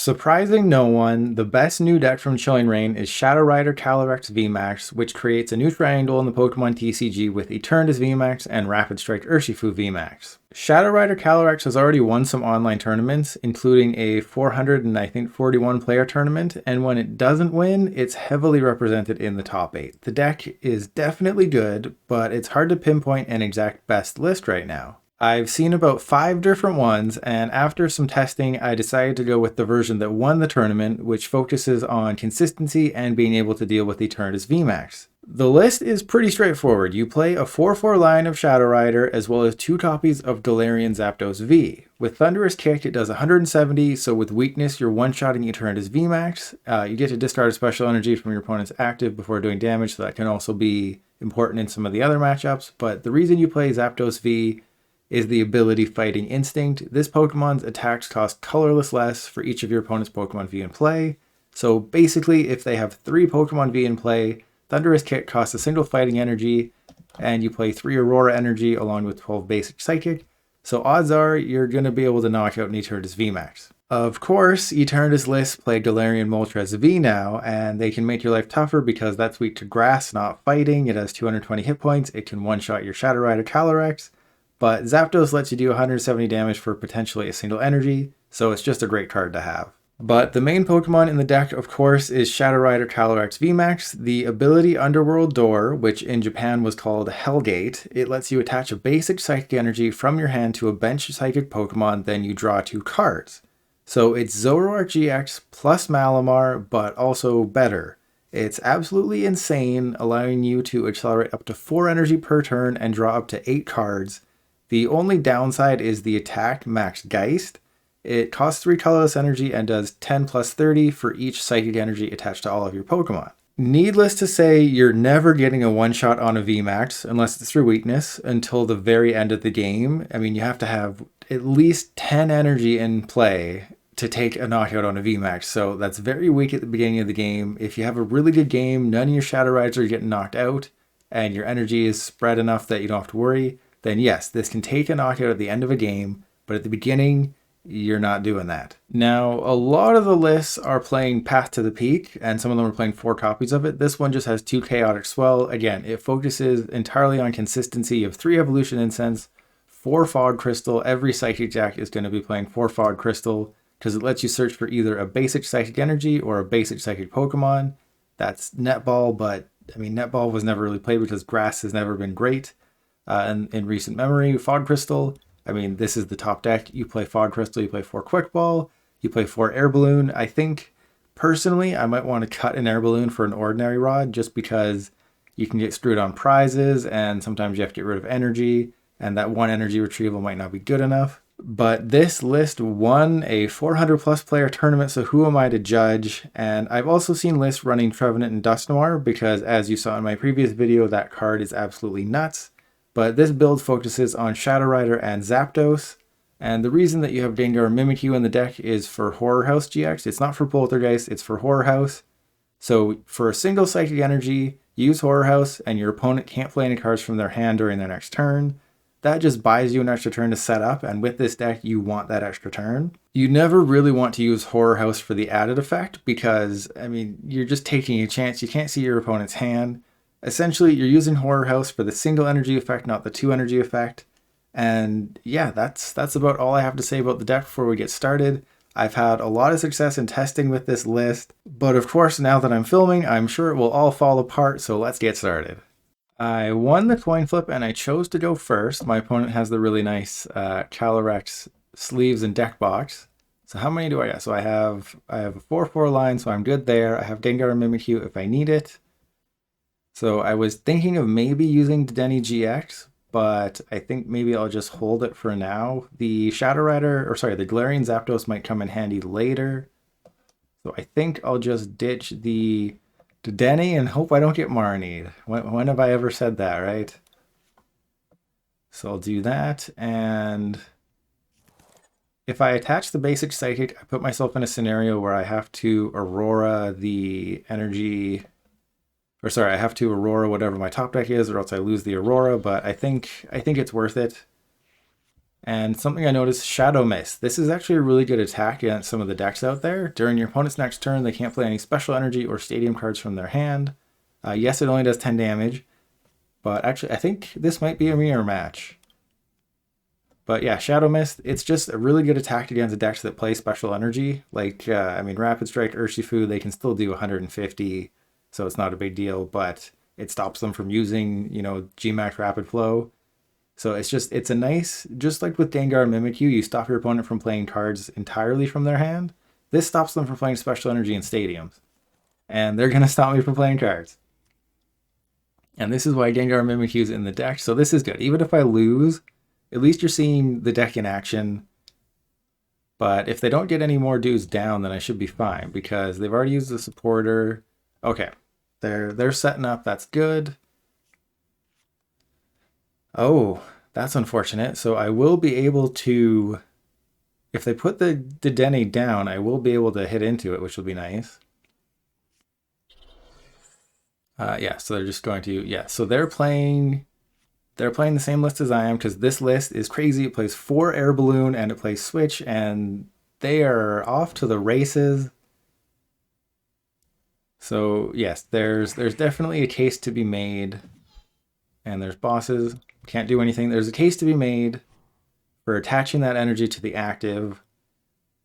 Surprising no one, the best new deck from Chilling Reign is Shadow Rider Calyrex VMAX, which creates a new triangle in the Pokemon TCG with Eternatus VMAX and Rapid Strike Urshifu VMAX. Shadow Rider Calyrex has already won some online tournaments, including a 441 player tournament, and when it doesn't win, it's heavily represented in the top 8. The deck is definitely good, but it's hard to pinpoint an exact best list right now. I've seen about 5 different ones, and after some testing, I decided to go with the version that won the tournament, which focuses on consistency and being able to deal with Eternatus VMAX. The list is pretty straightforward. You play a 4/4 line of Shadow Rider, as well as 2 copies of Galarian Zapdos V. With Thunderous Kick, it does 170, so with weakness, you're one-shotting Eternatus VMAX. You get to discard a special energy from your opponent's active before doing damage, so that can also be important in some of the other matchups. But the reason you play Zapdos V is the ability Fighting Instinct. This Pokemon's attacks cost colorless less for each of your opponent's Pokemon V in play. So basically, if they have 3 Pokemon V in play, Thunderous Kick costs a single fighting energy, and you play 3 Aurora Energy along with 12 basic Psychic. So odds are you're going to be able to knock out an Eternatus VMAX. Of course, Eternatus lists play Galarian Moltres V now, and they can make your life tougher because that's weak to Grass, not Fighting. It has 220 hit points. It can one-shot your Shadow Rider Calyrex. But Zapdos lets you do 170 damage for potentially a single energy, so it's just a great card to have. But the main Pokemon in the deck, of course, is Shadow Rider Calyrex VMAX. The ability Underworld Door, which in Japan was called Hellgate, it lets you attach a basic Psychic energy from your hand to a bench Psychic Pokemon, then you draw 2 cards. So it's Zoroark GX plus Malamar, but also better. It's absolutely insane, allowing you to accelerate up to 4 energy per turn and draw up to 8 cards. The only downside is the attack Max Geist. It costs 3 colorless energy and does 10 plus 30 for each psychic energy attached to all of your Pokemon. Needless to say, you're never getting a one-shot on a VMAX unless it's through weakness until the very end of the game. I mean, you have to have at least 10 energy in play to take a knockout on a VMAX, so that's very weak at the beginning of the game. If you have a really good game, none of your Shadow Riders are getting knocked out, and your energy is spread enough that you don't have to worry, then yes, this can take a knockout at the end of a game, but at the beginning, you're not doing that. Now, a lot of the lists are playing Path to the Peak, and some of them are playing 4 copies of it. This one just has 2 Chaotic Swell. Again, it focuses entirely on consistency of 3 Evolution Incense, 4 Fog Crystal. Every Psychic deck is going to be playing 4 Fog Crystal, because it lets you search for either a basic Psychic energy or a basic Psychic Pokemon. That's Netball, but I mean, Netball was never really played because Grass has never been great. In recent memory, Fog Crystal, I mean, this is the top deck. You play Fog Crystal, you play 4 Quick Ball, you play 4 Air Balloon. I think, personally, I might want to cut an Air Balloon for an ordinary rod just because you can get screwed on prizes, and sometimes you have to get rid of energy, and that 1 energy retrieval might not be good enough. But this list won a 400 plus player tournament, so who am I to judge? And I've also seen lists running Trevenant and Dusknoir because, as you saw in my previous video, that card is absolutely nuts. But this build focuses on Shadow Rider and Zapdos, and the reason that you have Gengar Mimikyu in the deck is for Horror House GX. It's not for Poltergeist, it's for Horror House. So for a single Psychic Energy, use Horror House, and your opponent can't play any cards from their hand during their next turn. That just buys you an extra turn to set up, and with this deck, you want that extra turn. You never really want to use Horror House for the added effect because, I mean, you're just taking a chance. You can't see your opponent's hand. Essentially, you're using Horror House for the single energy effect, not the 2 energy effect. And yeah, that's about all I have to say about the deck before we get started. I've had a lot of success in testing with this list, but of course, now that I'm filming, I'm sure it will all fall apart, so let's get started. I won the coin flip and I chose to go first. My opponent has the really nice Calyrex sleeves and deck box. So how many do I got? So I have a 4/4 line, so I'm good there. I have Gengar Mimikyu if I need it. So I was thinking of maybe using Dedenne-GX, but I think maybe I'll just hold it for now. The Shadow Rider, or sorry, the Galarian Zapdos might come in handy later. So I think I'll just ditch the Dedenne and hope I don't get Marnie. When have I ever said that, right? So I'll do that, and if I attach the basic Psychic, I put myself in a scenario where I have to Aurora the energy... Or sorry, I have to Aurora whatever my top deck is, or else I lose the Aurora, but I think it's worth it. And something I noticed, Shadow Mist. This is actually a really good attack against some of the decks out there. During your opponent's next turn, they can't play any special energy or stadium cards from their hand. Yes, it only does 10 damage, but actually I think this might be a mirror match. But yeah, Shadow Mist, it's just a really good attack against decks that play special energy. Like, I mean, Rapid Strike, Urshifu, they can still do 150, so it's not a big deal, but it stops them from using, you know, GMAX Rapid Flow. So it's a nice, just like with Gengar Mimikyu, you stop your opponent from playing cards entirely from their hand. This stops them from playing special energy in stadiums. And they're going to stop me from playing cards. And this is why Gengar Mimikyu is in the deck. So this is good. Even if I lose, at least you're seeing the deck in action. But if they don't get any more dudes down, then I should be fine, because they've already used the supporter. Okay, they're setting up. That's good. Oh, that's unfortunate. So I will be able to, if they put the Dedenne down, I will be able to hit into it, which will be nice. Yeah, so they're just going to, yeah, so they're playing the same list as I am, because this list is crazy. It plays 4 Air Balloon and it plays Switch, and they are off to the races. So yes, there's definitely a case to be made, and there's bosses. Can't do anything. There's a case to be made for attaching that energy to the active,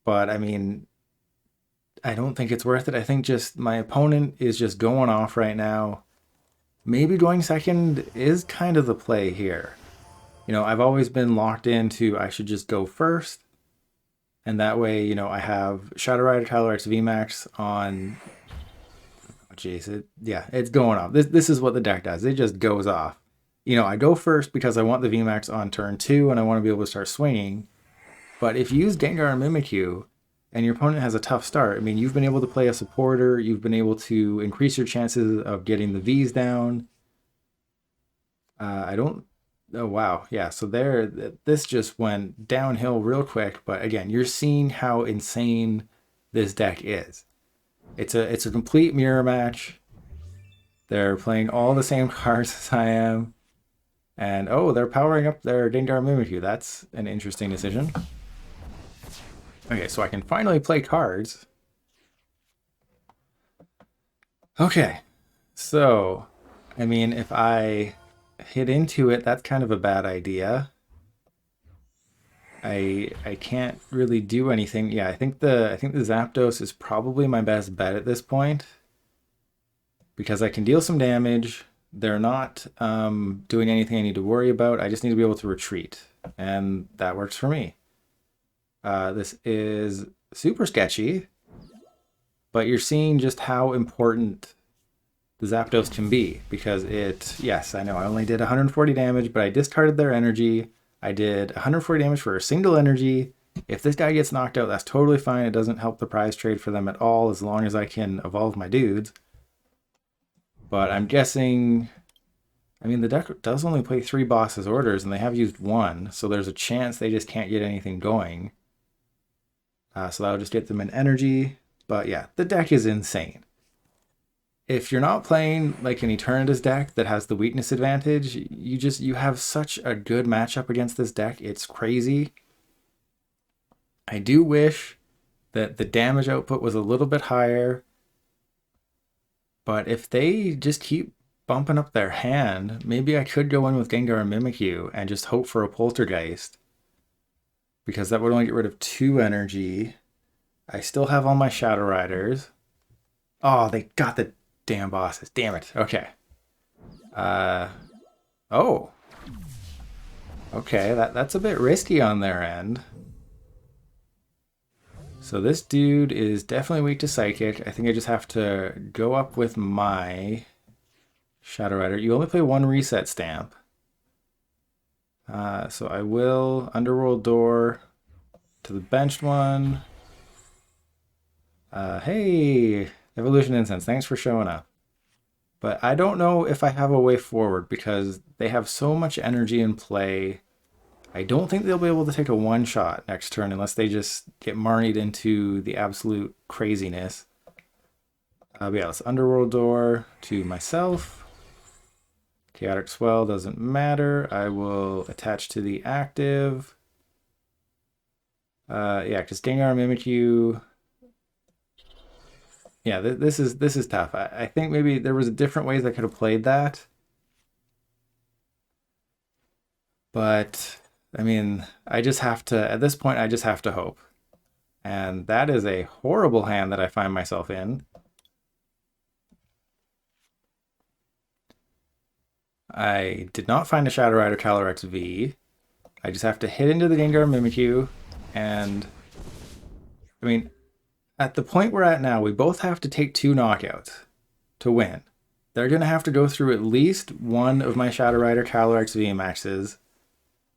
but I mean, I don't think it's worth it. I think just my opponent is just going off right now. Maybe going second is kind of the play here. You know, I've always been locked into I should just go first, and that way, you know, I have Shadow Rider Calyrex VMAX on. Oh, jeez, yeah, it's going off. This is what the deck does. It just goes off. You know, I go first because I want the VMAX on turn 2 and I want to be able to start swinging. But if you use Gengar Mimikyu and your opponent has a tough start, I mean, you've been able to play a supporter, you've been able to increase your chances of getting the Vs down. Oh, wow. Yeah, so this just went downhill real quick. But again, you're seeing how insane this deck is. It's a complete mirror match. They're playing all the same cards as I am. And oh, they're powering up their Gengar Mimikyu. That's an interesting decision. Okay, so I can finally play cards. Okay, so, I mean, if I hit into it, that's kind of a bad idea. I can't really do anything. Yeah, I think the Zapdos is probably my best bet at this point, because I can deal some damage. They're not doing anything I need to worry about. I just need to be able to retreat, and that works for me. This is super sketchy, but you're seeing just how important the Zapdos can be, because yes, I know I only did 140 damage, but I discarded their energy. I did 140 damage for a single energy. If this guy gets knocked out, that's totally fine. It doesn't help the prize trade for them at all, as long as I can evolve my dudes. But I'm guessing, I mean, the deck does only play 3 bosses orders, and they have used 1, so there's a chance they just can't get anything going. So that'll just get them an energy. But yeah, the deck is insane. If you're not playing like an Eternatus deck that has the weakness advantage, you have such a good matchup against this deck. It's crazy. I do wish that the damage output was a little bit higher. But if they just keep bumping up their hand, maybe I could go in with Gengar Mimikyu and just hope for a Poltergeist, because that would only get rid of 2 energy. I still have all my Shadow Riders. Oh, they got the damn bosses. Damn it. Okay. Oh. Okay, that's a bit risky on their end. So this dude is definitely weak to Psychic. I think I just have to go up with my Shadow Rider. You only play 1 Reset Stamp. So I will Underworld Door to the benched one. Hey, Evolution Incense, thanks for showing up. But I don't know if I have a way forward, because they have so much energy in play. I don't think they'll be able to take a one-shot next turn unless they just get Marnied into the absolute craziness. But yeah, let's Underworld Door to myself. Chaotic Swell doesn't matter. I will attach to the active. Yeah, because Gengar Mimikyu. Yeah, this is tough. I think maybe there was different ways I could have played that, but I mean, I just have to. At this point, I just have to hope, and that is a horrible hand that I find myself in. I did not find a Shadow Rider Calyrex V. I just have to hit into the Gengar Mimikyu, and I mean, at the point we're at now, we both have to take 2 knockouts to win. They're going to have to go through at least one of my Shadow Rider Calyrex VMAXs.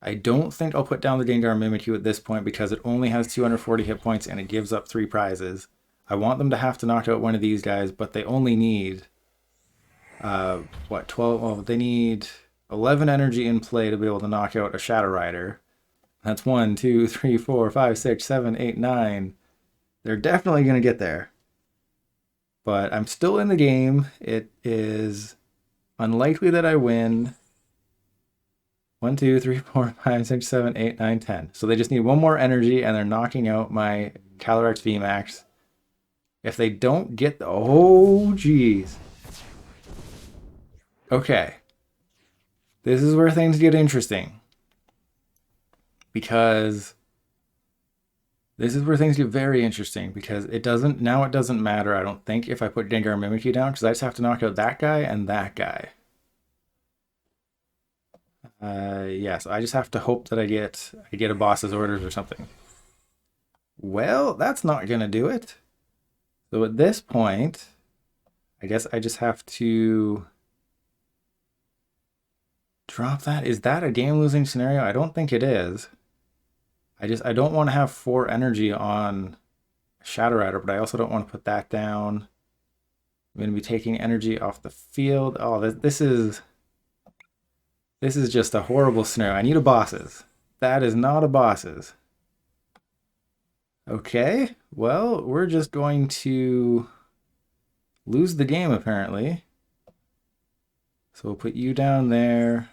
I don't think I'll put down the Gengar Mimikyu at this point because it only has 240 hit points and it gives up 3 prizes. I want them to have to knock out one of these guys, but they only need, 12? Well, they need 11 energy in play to be able to knock out a Shadow Rider. That's 1, 2, 3, 4, 5, 6, 7, 8, 9. They're definitely going to get there. But I'm still in the game. It is unlikely that I win. 1, 2, 3, 4, 5, 6, 7, 8, 9, 10. So they just need one more energy and they're knocking out my Calyrex VMAX. If they don't get the... Oh, geez. Okay. This is where things get interesting. Because... This is where things get very interesting because it doesn't matter, I don't think, if I put Gengar Mimikyu down because I just have to knock out that guy and that guy. Yes, I just have to hope that I get a boss's orders or something. Well, that's not gonna do it. So at this point, I guess I just have to drop that. Is that a game-losing scenario? I don't think it is. I don't want to have 4 energy on Shadow Rider, but I also don't want to put that down. I'm going to be taking energy off the field. Oh, this is just a horrible scenario. I need a bosses. That is not a bosses. Okay, well, we're just going to lose the game apparently. So we'll put you down there.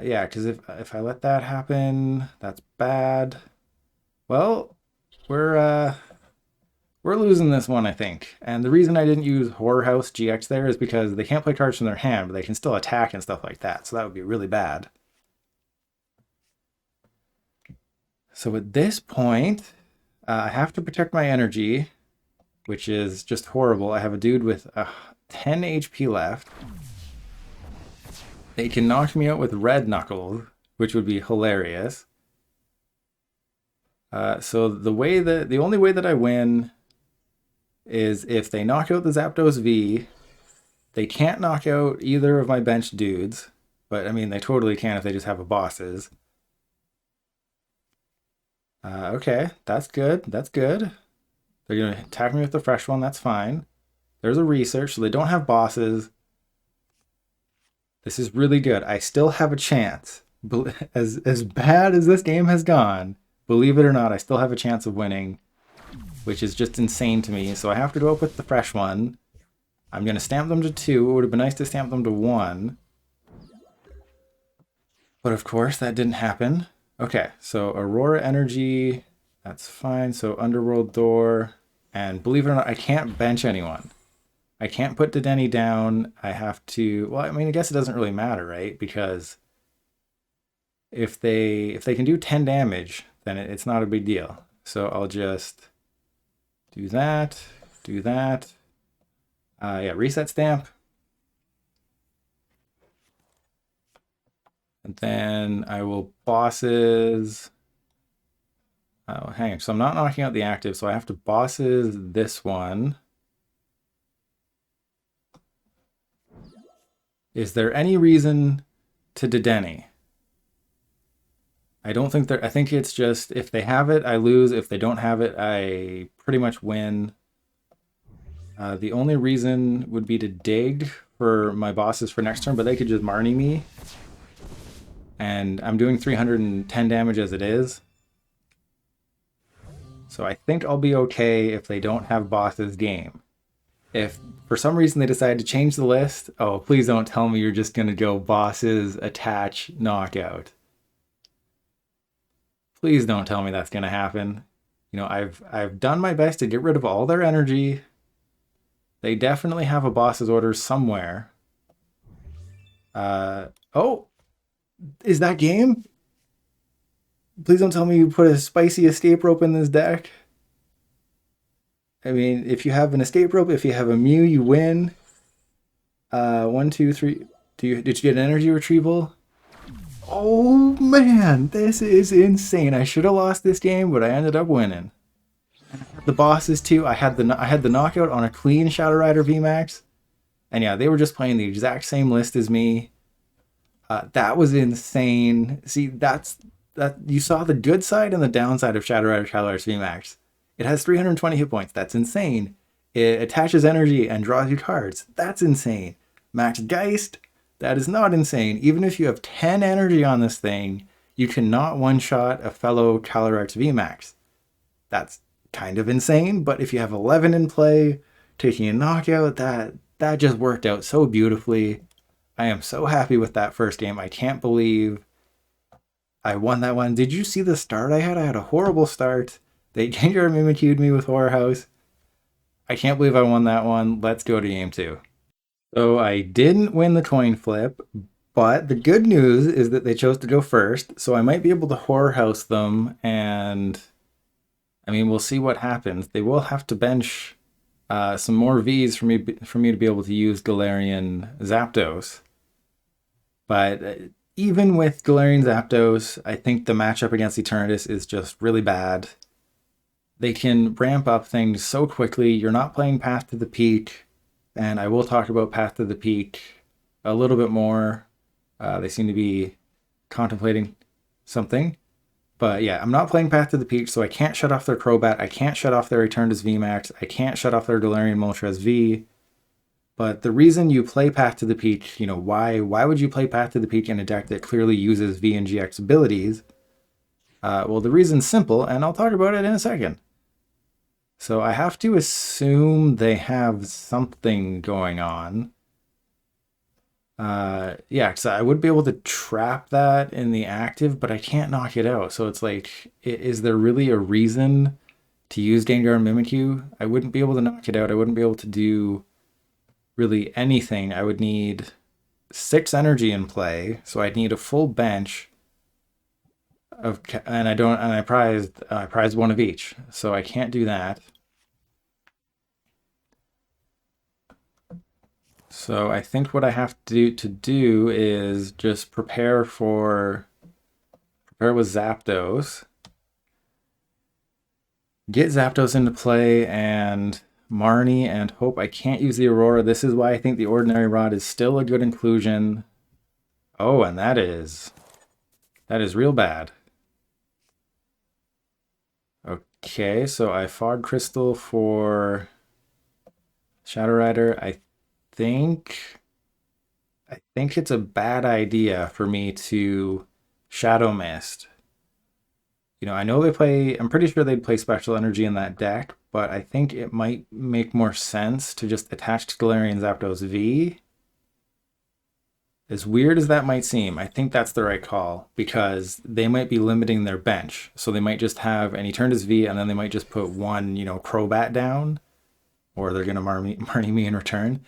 Yeah, because if I let that happen, that's bad. Well, we're losing this one, I think. And the reason I didn't use Horror House GX there is because they can't play cards from their hand, but they can still attack and stuff like that. So that would be really bad. So at this point, I have to protect my energy, which is just horrible. I have a dude with 10 HP left. They can knock me out with Red Knuckles, which would be hilarious. So the only way that I win is if they knock out the Zapdos V. They can't knock out either of my bench dudes, but I mean they totally can if they just have a bosses. Okay, that's good. That's good. They're gonna attack me with the fresh one. That's fine. There's a research, so they don't have bosses. This is really good. I still have a chance. As bad as this game has gone, believe it or not, I still have a chance of winning, which is just insane to me. So I have to go up with the fresh one. I'm going to stamp them to 2. It would have been nice to stamp them to 1. But of course, that didn't happen. Okay, so Aurora Energy, that's fine. So Underworld Door, and believe it or not, I can't bench anyone. I can't put Dedenne down. I have to, well, I mean, I guess it doesn't really matter, right? Because if they can do 10 damage, then it's not a big deal. So I'll just do that, do that. Yeah, reset stamp. And then I will bosses. Oh, hang on. So I'm not knocking out the active, so I have to bosses this one. Is there any reason to Dedenne? I don't think there. I think it's just if they have it, I lose. If they don't have it, I pretty much win. The only reason would be to dig for my bosses for next turn, but they could just Marnie me. And I'm doing 310 damage as it is. So I think I'll be okay if they don't have bosses game. If for some reason they decide to change the list, oh, please don't tell me you're just going to go bosses, attach, knockout. Please don't tell me that's going to happen. You know, I've done my best to get rid of all their energy. They definitely have a boss's orders somewhere. Oh, is that game? Please don't tell me you put a spicy escape rope in this deck. I mean, if you have an escape rope, if you have a Mew, you win. 1, 2, 3. Did you get an energy retrieval? Oh man, this is insane. I should have lost this game, but I ended up winning. The bosses too. I had the knockout on a clean Shadow Rider VMAX. And yeah, they were just playing the exact same list as me. That was insane. See, that you saw the good side and the downside of Shadow Rider Calyrex VMAX. It has 320 hit points. That's insane. It attaches energy and draws you cards. That's insane. Max Geist. That is not insane. Even if you have 10 energy on this thing, you cannot one-shot a fellow Calyrex VMAX. That's kind of insane, but if you have 11 in play, taking a knockout, that just worked out so beautifully. I am so happy with that first game. I can't believe I won that one. Did you see the start I had? I had a horrible start. They Gengar Mimikyu'd me with Horror House. I can't believe I won that one. Let's go to game 2. So I didn't win the coin flip, but the good news is that they chose to go first, so I might be able to Horror House them, and I mean, we'll see what happens. They will have to bench some more Vs for me to be able to use Galarian Zapdos. But even with Galarian Zapdos, I think the matchup against Eternatus is just really bad. They can ramp up things so quickly. You're not playing Path to the Peak, and I will talk about Path to the Peak a little bit more. They seem to be contemplating something. But yeah, I'm not playing Path to the Peak, so I can't shut off their Crobat. I can't shut off their Eternatus VMAX. I can't shut off their Galarian Moltres V. But the reason you play Path to the Peak, you know, why would you play Path to the Peak in a deck that clearly uses V and GX abilities? Well, the reason's simple, and I'll talk about it in a second. So I have to assume they have something going on. Yeah, because I would be able to trap that in the active, but I can't knock it out. So it's like, is there really a reason to use Gengar Mimikyu? I wouldn't be able to knock it out. I wouldn't be able to do really anything. I would need 6 energy in play, so I'd need a full bench of, and I prized one of each, so I can't do that. So I think what I have to do is just prepare with Zapdos, get Zapdos into play, and Marnie, and hope I can't use the Aurora. This is why I think the Ordinary Rod is still a good inclusion. Oh, and that is real bad. Okay, so I Fog Crystal for Shadow Rider. I think it's a bad idea for me to Shadow Mist. You know, I know I'm pretty sure they'd play Special Energy in that deck, but I think it might make more sense to just attach to Galarian Zapdos V. As weird as that might seem, I think that's the right call, because they might be limiting their bench. So they might just have an Eternatus V, and then they might just put one, you know, Crobat down, or they're going to Marnie me in return.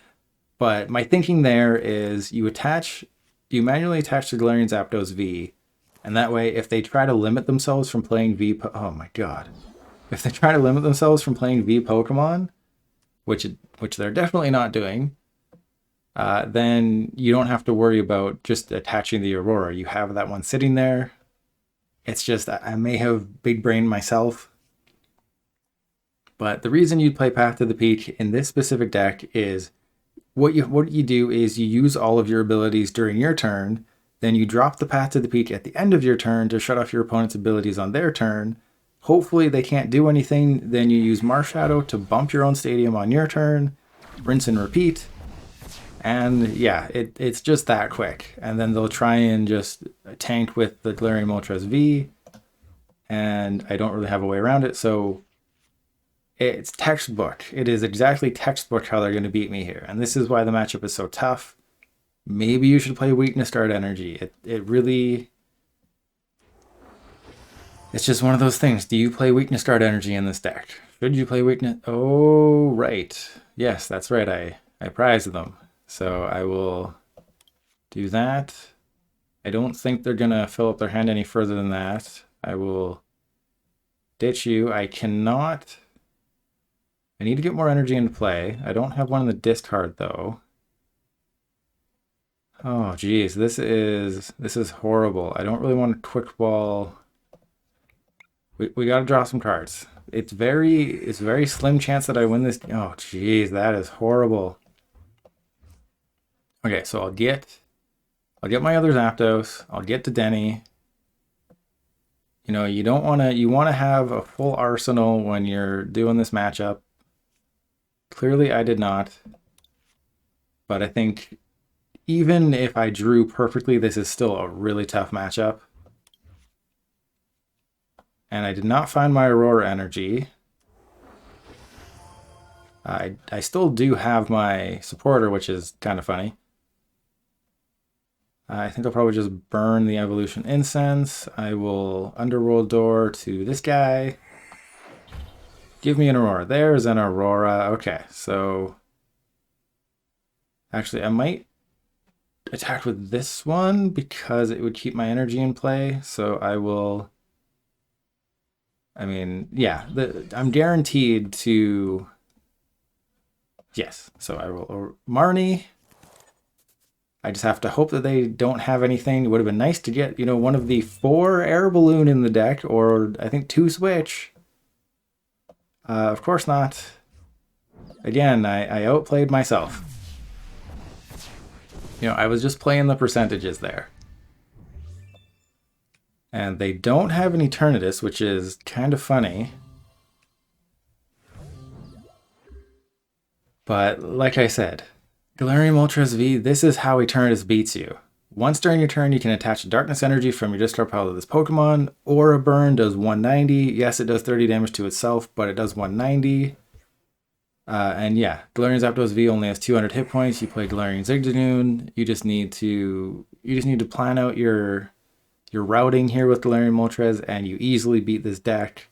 But my thinking there is you manually attach the Galarian Zapdos V, and that way if they try to limit themselves from playing oh my god. If they try to limit themselves from playing V Pokemon, which they're definitely not doing, then you don't have to worry about just attaching the Aurora. You have that one sitting there. It's just, I may have big brained myself. But the reason you'd play Path to the Peak in this specific deck is what you do is you use all of your abilities during your turn, then you drop the Path to the Peak at the end of your turn to shut off your opponent's abilities on their turn. Hopefully they can't do anything, then you use Marshadow to bump your own stadium on your turn, rinse and repeat, and yeah, it's just that quick. And then they'll try and just tank with the Galarian Moltres V, and I don't really have a way around it, so it's textbook. It is exactly textbook how they're going to beat me here. And this is why the matchup is so tough. Maybe you should play Weakness Guard Energy. It It's just one of those things. Do you play Weakness Guard Energy in this deck? Should you play Weakness? Oh, right. Yes, that's right. I prized them. So I will do that. I don't think they're going to fill up their hand any further than that. I will ditch you. I cannot... I need to get more energy into play. I don't have one in the discard, though. Oh, geez. This is horrible. I don't really want to quick ball... We got to draw some cards. It's very slim chance that I win this. Oh, geez, that is horrible. Okay, so I'll get my other Zapdos. I'll get Dedenne. You know, you want to have a full arsenal when you're doing this matchup. Clearly, I did not. But I think even if I drew perfectly, this is still a really tough matchup. And I did not find my Aurora Energy. I still do have my supporter, which is kind of funny. I think I'll probably just burn the Evolution Incense. I will Underworld Door to this guy. Give me an Aurora. There's an Aurora. Okay, so... Actually, I might attack with this one because it would keep my energy in play. So I will... I mean, yeah, I'm guaranteed to... Yes, so I will... Marnie... I just have to hope that they don't have anything. It would have been nice to get, you know, one of the 4 Air Balloon in the deck, or I think 2 Switch. Of course not. Again, I outplayed myself. You know, I was just playing the percentages there. And they don't have an Eternatus, which is kind of funny. But like I said, Galarian Moltres V, this is how Eternatus beats you. Once during your turn, you can attach a Darkness Energy from your discard pile to this Pokemon. Aura Burn does 190. Yes, it does 30 damage to itself, but it does 190. And yeah, Galarian Zapdos V only has 200 hit points. You play Galarian Zigzagoon. You just need to plan out your routing here with Galarian Moltres, and you easily beat this deck.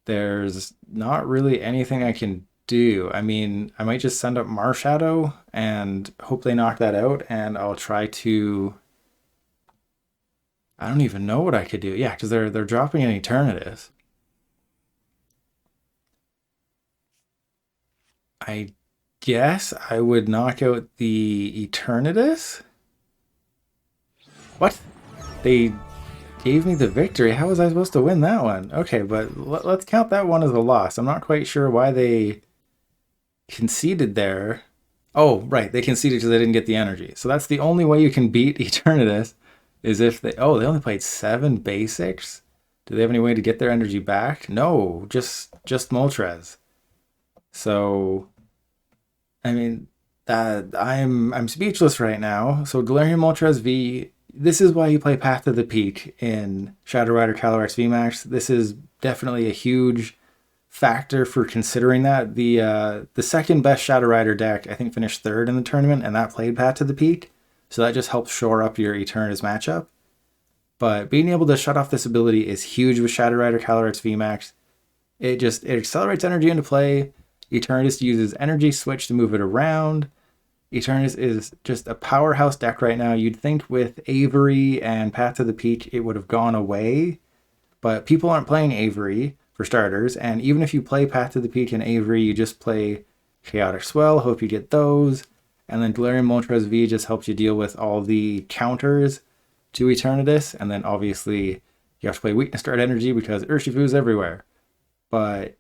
There's not really anything I can do. I mean, I might just send up Marshadow and hope they knock that out, and I'll try to... I don't even know what I could do. Yeah, because they're dropping an Eternatus. I guess I would knock out the Eternatus? What? They gave me the victory. How was I supposed to win that one? Okay, but let's count that one as a loss. I'm not quite sure why they conceded there. Oh, right. They conceded because they didn't get the energy. So that's the only way you can beat Eternatus is if they... Oh, they only played 7 basics? Do they have any way to get their energy back? No, just Moltres. So, I mean, I'm speechless right now. So Galarian Moltres V... This is why you play Path to the Peak in Shadow Rider Calyrex VMAX. This is definitely a huge factor for considering that. The second best Shadow Rider deck, I think, finished 3rd in the tournament, and that played Path to the Peak. So that just helps shore up your Eternatus matchup. But being able to shut off this ability is huge with Shadow Rider Calyrex VMAX. It accelerates energy into play. Eternatus uses Energy Switch to move it around. Eternatus is just a powerhouse deck right now. You'd think with Avery and Path to the Peak it would have gone away, but people aren't playing Avery for starters, and even if you play Path to the Peak and Avery, you just play Chaotic Swell, hope you get those, and then Galarian Moltres V just helps you deal with all the counters to Eternatus, and then obviously you have to play Weakness Guard Energy because Urshifu's everywhere. But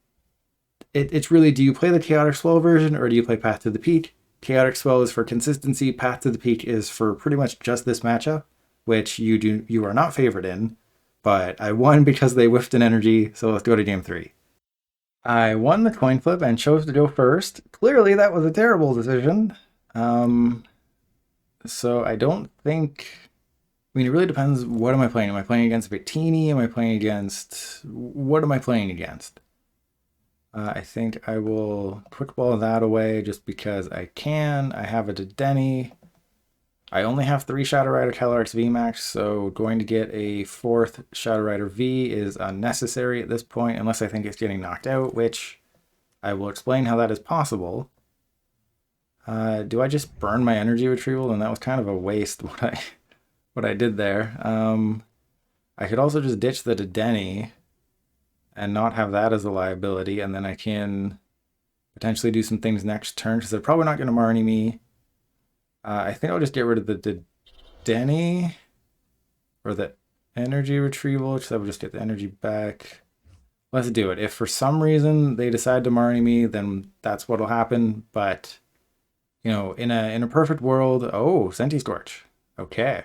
it's really, do you play the Chaotic Swell version or do you play Path to the Peak? Chaotic Swell is for consistency. Path to the Peak is for pretty much just this matchup, which you are not favored in. But I won because they whiffed an energy, so let's go to game 3. I won the coin flip and chose to go first. Clearly that was a terrible decision. So I don't think... I mean, it really depends, what am I playing? Am I playing against Victini? Am I playing against... What am I playing against? I think I will quick ball that away just because I can. I have a Dedenne. I only have 3 Shadow Rider Calyrex VMAX, so going to get a 4th Shadow Rider V is unnecessary at this point, unless I think it's getting knocked out, which I will explain how that is possible. Do I just burn my energy retrieval? And that was kind of a waste what I did there. I could also just ditch the Dedenne and not have that as a liability, and then I can potentially do some things next turn, because they're probably not going to Marnie me. I think I'll just get rid of the Dedenne or the energy retrieval, because I will just get the energy back. Let's do it. If for some reason they decide to Marnie me, then that's what'll happen. But you know, in a perfect world, oh, Centiskorch. Okay.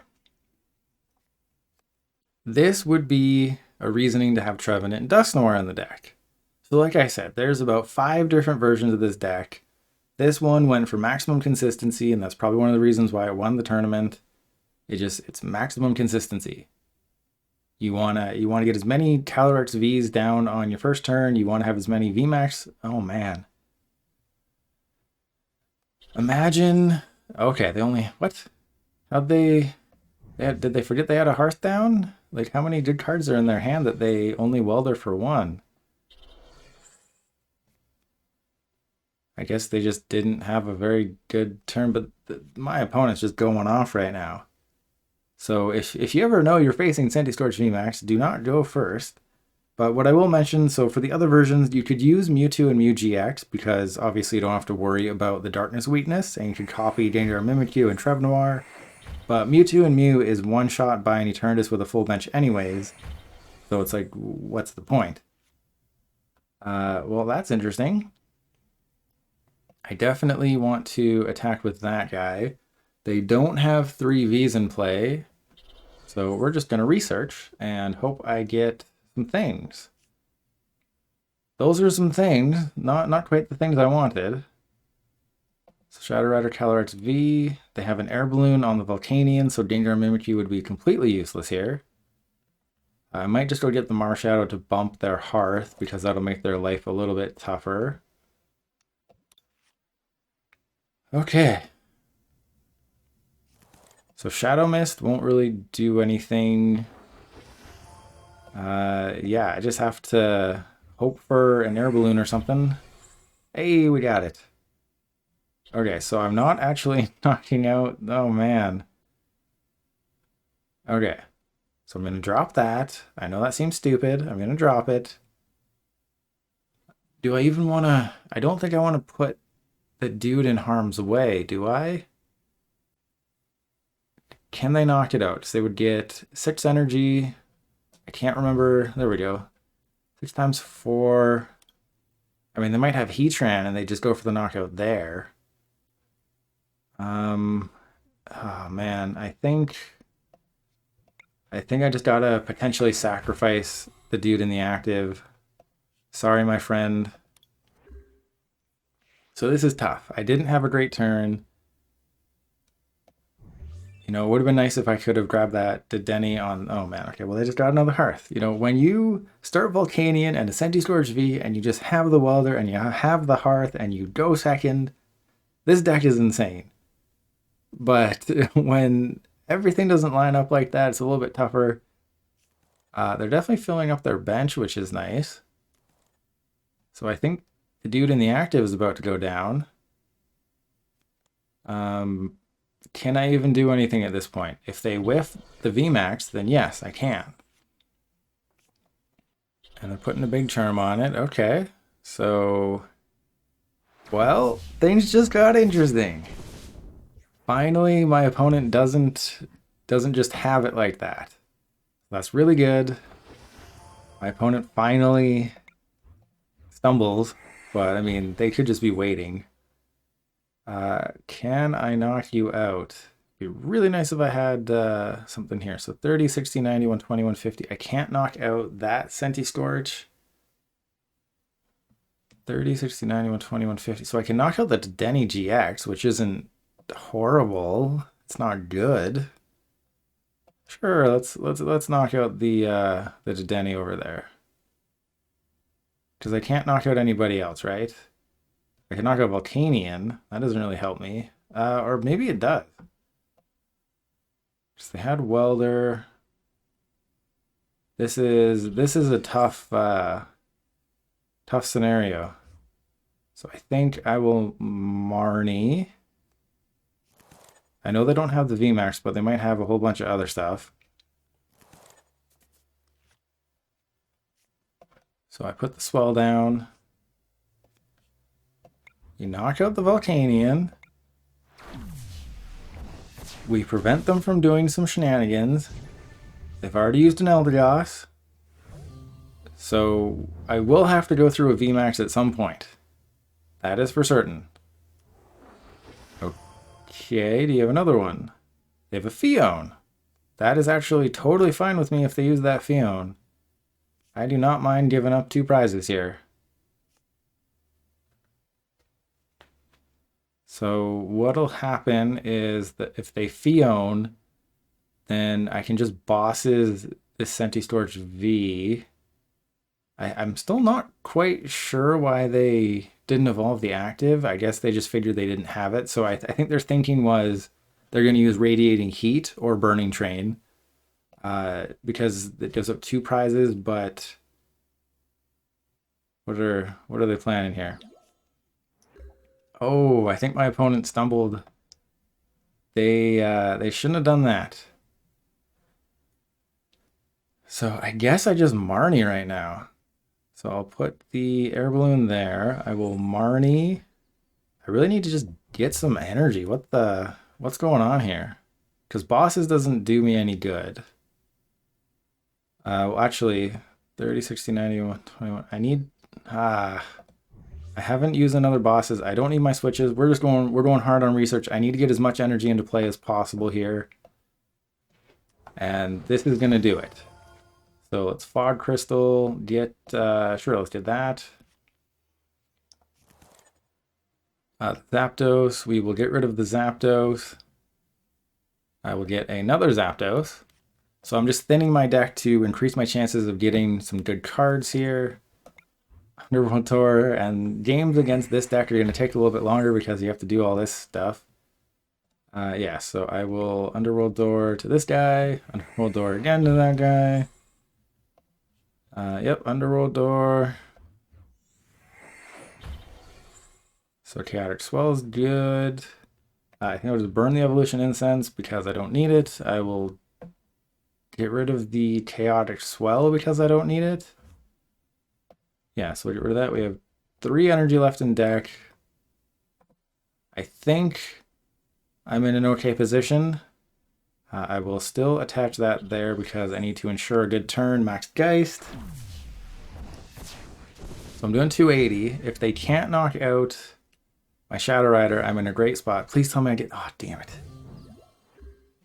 This would be a reasoning to have Trevenant and Dusknoir in the deck. So like I said, there's about 5 different versions of this deck. This one went for maximum consistency, and that's probably one of the reasons why it won the tournament. It's maximum consistency. You wanna get as many Calyrex Vs down on your first turn. You want to have as many VMAX. Oh man. Imagine. Okay, they only what? How'd they? Did they forget they had a Hearth down? Like, how many good cards are in their hand that they only Welder for 1? I guess they just didn't have a very good turn, but my opponent's just going off right now. So if you ever know you're facing Centiskorch VMAX, do not go first. But what I will mention, so for the other versions, you could use Mewtwo and Mew-GX, because obviously you don't have to worry about the darkness weakness, and you can copy Gengar Mimikyu and Trevnoir. But Mewtwo and Mew is one-shot by an Eternatus with a full bench anyways, so it's like, what's the point? Well, that's interesting. I definitely want to attack with that guy. They don't have 3 Vs in play, so we're just going to research and hope I get some things. Those are some things, not quite the things I wanted. So Shadow Rider Calyrex V, they have an Air Balloon on the Volcanion, so Gengar Mimikyu would be completely useless here. I might just go get the Marshadow to bump their Hearth, because that'll make their life a little bit tougher. Okay. So Shadow Mist won't really do anything. Yeah, I just have to hope for an Air Balloon or something. Hey, we got it. Okay, so I'm not actually knocking out... Oh, man. Okay. So I'm going to drop that. I know that seems stupid. I'm going to drop it. Do I even want to... I don't think I want to put the dude in harm's way, do I? Can they knock it out? So they would get 6 energy. I can't remember. There we go. 6 times 4. I mean, they might have Heatran and they just go for the knockout there. Oh man, I think I just gotta potentially sacrifice the dude in the active. Sorry, my friend. So this is tough. I didn't have a great turn. You know, it would have been nice if I could have grabbed that Dedenne on... Oh man, okay, well they just got another Hearth. You know, when you start Volcanion and a Centiskorch V and you just have the Welder and you have the Hearth and you go second, this deck is insane. But when everything doesn't line up like that, it's a little bit tougher. They're definitely filling up their bench, which is nice. So I think the dude in the active is about to go down. Can I even do anything at this point? If they whiff the VMAX, then yes, I can. And they're putting a big charm on it. Okay. So, well, things just got interesting. Finally, my opponent doesn't just have it like that. That's really good. My opponent finally stumbles, but I mean, they could just be waiting. Can I knock you out? It'd be really nice if I had something here. So 30, 60, 90, 120, 150. I can't knock out that Centiskorch. 30, 60, 90, 120, 150. So I can knock out the Dedenne-GX, which isn't horrible. It's not good. Sure, let's knock out the Dedenne over there. Because I can't knock out anybody else, right? I can knock out Volcanion. That doesn't really help me. Or maybe it does. So they had Welder. This is a tough tough scenario. So I think I will Marnie. I know they don't have the VMAX, but they might have a whole bunch of other stuff. So I put the Swell down. You knock out the Volcanion. We prevent them from doing some shenanigans. They've already used an Eldegoss. So I will have to go through a VMAX at some point. That is for certain. Okay, do you have another one? They have a Fione. That is actually totally fine with me if they use that Fione. I do not mind giving up 2 prizes here. So what'll happen is that if they Fione, then I can just bosses this Centiskorch V. I'm still not quite sure why they didn't evolve the active. I guess they just figured they didn't have it. So I think their thinking was they're going to use Radiating Heat or Burning Train because it gives up 2 prizes. But what are they planning here? Oh, I think my opponent stumbled. They shouldn't have done that. So I guess I just Marnie right now. So I'll put the Air Balloon there. I will Marnie. I really need to just get some energy. What's going on here? Because bosses doesn't do me any good. Well, actually, 30, 60, 90, 121. I need... I haven't used another bosses. I don't need my switches. We're going hard on research. I need to get as much energy into play as possible here. And this is going to do it. So let's Fog Crystal, get, sure, let's get that. Zapdos, we will get rid of the Zapdos. I will get another Zapdos. So I'm just thinning my deck to increase my chances of getting some good cards here. Underworld Tour, and games against this deck are going to take a little bit longer because you have to do all this stuff. Yeah, so I will Underworld Door to this guy, Underworld Door again to that guy. Yep, Underworld Door. So Chaotic Swell is good. I think I'll just burn the Evolution Incense because I don't need it. I will get rid of the Chaotic Swell because I don't need it. Yeah, so we'll get rid of that. We have 3 energy left in deck. I think I'm in an okay position. I will still attach that there because I need to ensure a good turn. Max Geist. So I'm doing 280. If they can't knock out my Shadow Rider, I'm in a great spot. Please tell me I get... Oh, damn it.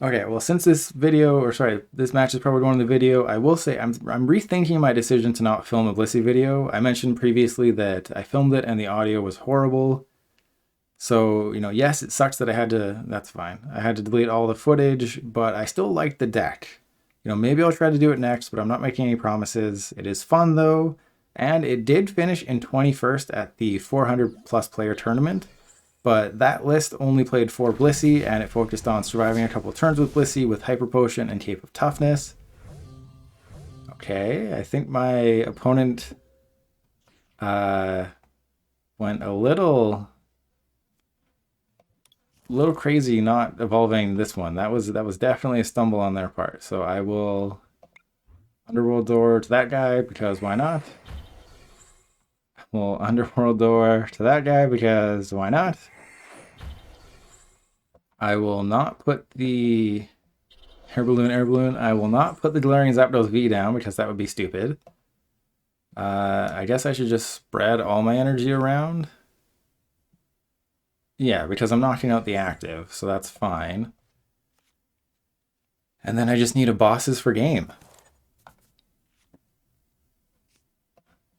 Okay, well, since this video, or sorry, this match is probably going in the video, I will say I'm rethinking my decision to not film a Blissey video. I mentioned previously that I filmed it and the audio was horrible. So, you know, yes, it sucks that I had to, that's fine. I had to delete all the footage, but I still like the deck. You know, maybe I'll try to do it next, but I'm not making any promises. It is fun though, and it did finish in 21st at the 400 plus player tournament. But that list only played 4 Blissey, and it focused on surviving a couple turns with Blissey with Hyper Potion and Cape of Toughness. Okay, I think my opponent went a little crazy not evolving this one. That was definitely a stumble on their part. So I will Underworld Door to that guy because why not? We'll Underworld Door to that guy because why not? I will not put the Air Balloon. I will not put the Galarian Zapdos V down because that would be stupid. I guess I should just spread all my energy around. Yeah, because I'm knocking out the active, so that's fine. And then I just need a bosses for game.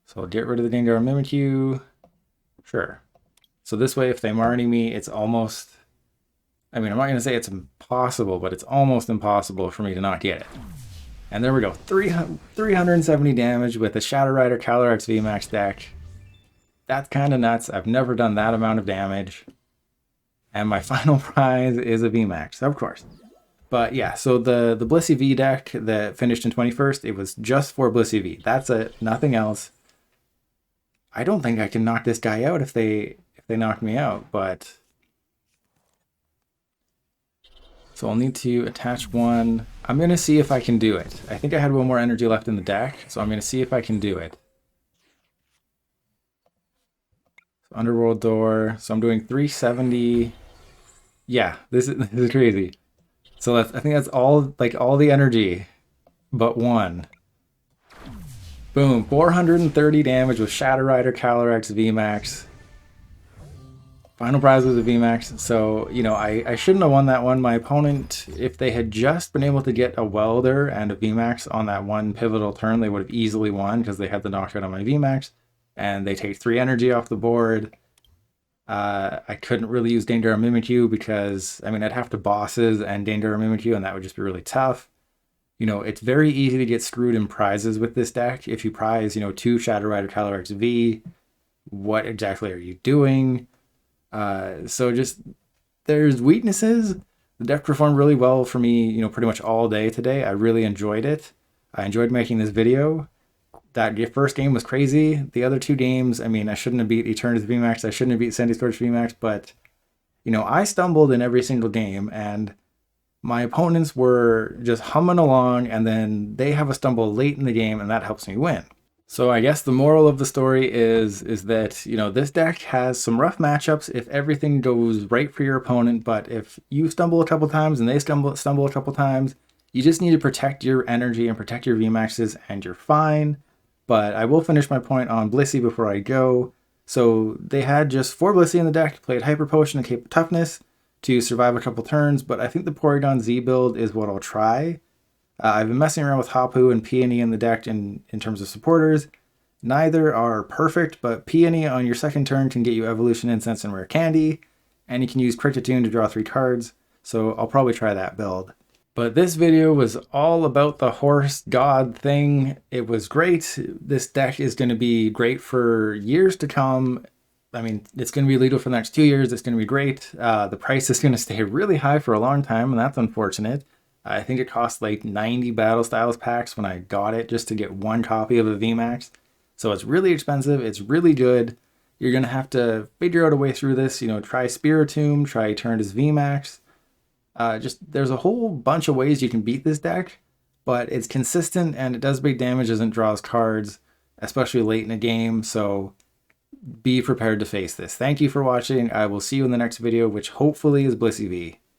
So I'll get rid of the Gengar Mimikyu. Sure. So this way, if they Marnie me, it's almost... I mean, I'm not going to say it's impossible, but it's almost impossible for me to not get it. And there we go. 370 damage with a Shadow Rider Calyrex VMAX deck. That's kind of nuts. I've never done that amount of damage. And my final prize is a VMAX, of course. But yeah, so the Blissey V deck that finished in 21st, it was just for Blissey V. That's it, nothing else. I don't think I can knock this guy out if they knock me out, but so I'll need to attach one. I'm gonna see if I can do it. I think I had one more energy left in the deck, so I'm gonna see if I can do it. So Underworld Door. So I'm doing 370. Yeah, this is crazy. So I think that's all, like all the energy, but one. Boom, 430 damage with Shadow Rider Calyrex VMAX. Final prize was a VMAX, so, you know, I shouldn't have won that one. My opponent, if they had just been able to get a Welder and a VMAX on that one pivotal turn, they would have easily won because they had the knockout on my VMAX, and they take 3 energy off the board. I couldn't really use Gengar Mimikyu because, I mean, I'd have to bosses and Gengar Mimikyu, and that would just be really tough. You know, it's very easy to get screwed in prizes with this deck. If you prize, you know, 2 Shadow Rider Calyrex V, what exactly are you doing? So just, there's weaknesses. The deck performed really well for me, you know, pretty much all day today. I really enjoyed it. I enjoyed making this video. That first game was crazy. The other 2 games, I mean, I shouldn't have beat Eternatus VMAX. I shouldn't have beat Centiskorch VMAX, but, you know, I stumbled in every single game, and my opponents were just humming along, and then they have a stumble late in the game, and that helps me win. So I guess the moral of the story is that, you know, this deck has some rough matchups if everything goes right for your opponent, but if you stumble a couple times and they stumble a couple times, you just need to protect your energy and protect your VMAXs and you're fine. But I will finish my point on Blissey before I go. So they had just 4 Blissey in the deck, played Hyper Potion and Cape of Toughness to survive a couple turns, but I think the Porygon Z build is what I'll try. I've been messing around with Hapu and Peony in the deck in terms of supporters. Neither are perfect, but Peony on your second turn can get you Evolution Incense and Rare Candy, and you can use Cricketune to draw 3 cards, so I'll probably try that build. But this video was all about the horse god thing. It was great. This deck is going to be great for years to come. I mean, it's going to be legal for the next 2 years. It's going to be great. The price is going to stay really high for a long time, and that's unfortunate. I think it cost like 90 Battle Styles packs when I got it just to get 1 copy of a VMAX. So it's really expensive. It's really good. You're going to have to figure out a way through this. You know, try Spiritomb, try Eternatus VMAX. There's a whole bunch of ways you can beat this deck, but it's consistent and it does big damage as it draws cards, especially late in a game. So be prepared to face this. Thank you for watching. I will see you in the next video, which hopefully is Blissey V.